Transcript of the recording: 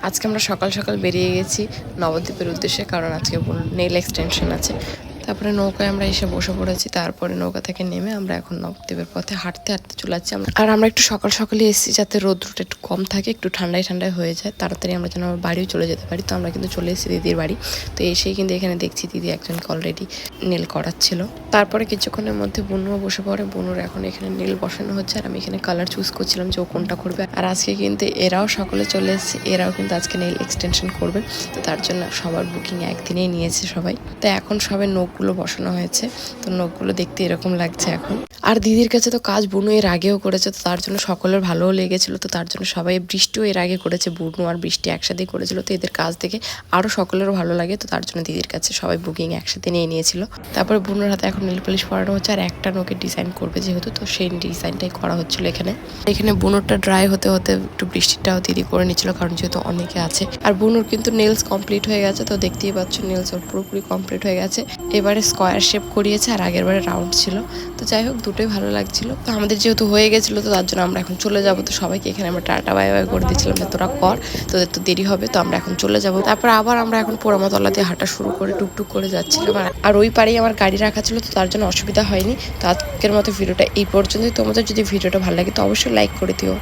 আজকে আমরা সকাল সকাল বেরিয়ে গেছি নবদ্বীপের উদ্দেশ্যে, কারণ আজকে নেইল এক্সটেনশন আছে। তারপরে নৌকায় আমরা এসে বসে পড়েছি। তারপরে নৌকা থেকে নেমে আমরা এখন নবদ্বীপের পথে হাঁটতে হাঁটতে চলে যাচ্ছি। আর আমরা একটু সকাল সকালে এসেছি যাতে রোদ্রটা একটু কম থাকে, একটু ঠান্ডায় ঠান্ডায় হয়ে যায়, তাড়াতাড়ি আমরা যেন আমার বাড়িও চলে যেতে পারি। তো আমরা কিন্তু চলে এসেছি দিদির বাড়ি। তো এসেই কিন্তু এখানে দেখছি দিদি একজনকে অলরেডি নেল করাচ্ছিল। তারপরে কিছুক্ষণের মধ্যে বুনুও বসে পড়ে। বুনুর এখন এখানে নেল বসানো হচ্ছে, আর আমি এখানে কালার চুজ করছিলাম যে ও কোনটা করবে। আর আজকে কিন্তু এরাও সকলে চলে এসেছে, এরাও কিন্তু আজকে নেল এক্সটেনশন করবে। তো তার জন্য সবার বুকিং একদিনেই নিয়েছে সবাই। তো এখন সবে নখগুলো বসানো হয়েছে। তো নখগুলো দেখতে এরকম লাগছে এখন। আর দিদির কাছে তো কাজ বুনু এর আগেও করেছে, তো তার জন্য সকলের ভালোও লেগেছিল। তো তার জন্য সবাই, বৃষ্টিও এর আগে করেছে, বুনু আর বৃষ্টি একসাথেই করেছিল। তো এদের কাজ দেখে আরও সকলেরও ভালো লাগে। তো তার জন্য দিদির কাছে সবাই বুকিং একসাথে নিয়ে নিয়েছিল। তারপরে বুনুর হাতে এখন নীল পলিশ পরানো হচ্ছে, আর একটা নখের ডিজাইন করবে যেহেতু, তো সেই ডিজাইনটাই করা হচ্ছিল এখানে বুনুরটা ড্রাই হতে হতে একটু বৃষ্টিটাও দিদি করে নিচ্ছিল, কারণ যেহেতু অনেকে আছে। আর বুনুর কিন্তু নেলস কমপ্লিট হয়ে গেছে। তো দেখতেই পাচ্ছ নেলস ওর পুরোপুরি কমপ্লিট হয়ে গেছে। এবারে স্কোয়ার শেপ করিয়েছে, আর আগের বারে রাউন্ড ছিল। তো যাই হোক, দুটোই ভালো লাগছিল। তো আমাদের যেহেতু হয়ে গেছিলো, তো তার জন্য আমরা এখন চলে যাবো। তো সবাইকে এখানে আমরা টাটা বাই বাই করে দিচ্ছিলাম যে তোরা কর, তোদের তো দেরি হবে। তো আমরা এখন চলে যাব। তারপর আবার আমরা এখন পোড়ামাতলা দিয়ে হাঁটা শুরু করে টুকটুক করে যাচ্ছিলাম। আর ওই পারেই আমার গাড়ি রাখা ছিল, তো তার জন্য অসুবিধা হয়নি। তো আজকের মতো ভিডিওটা এই পর্যন্তই। তোমাদের যদি ভিডিওটা ভালো লাগে তো অবশ্যই লাইক করে দিও।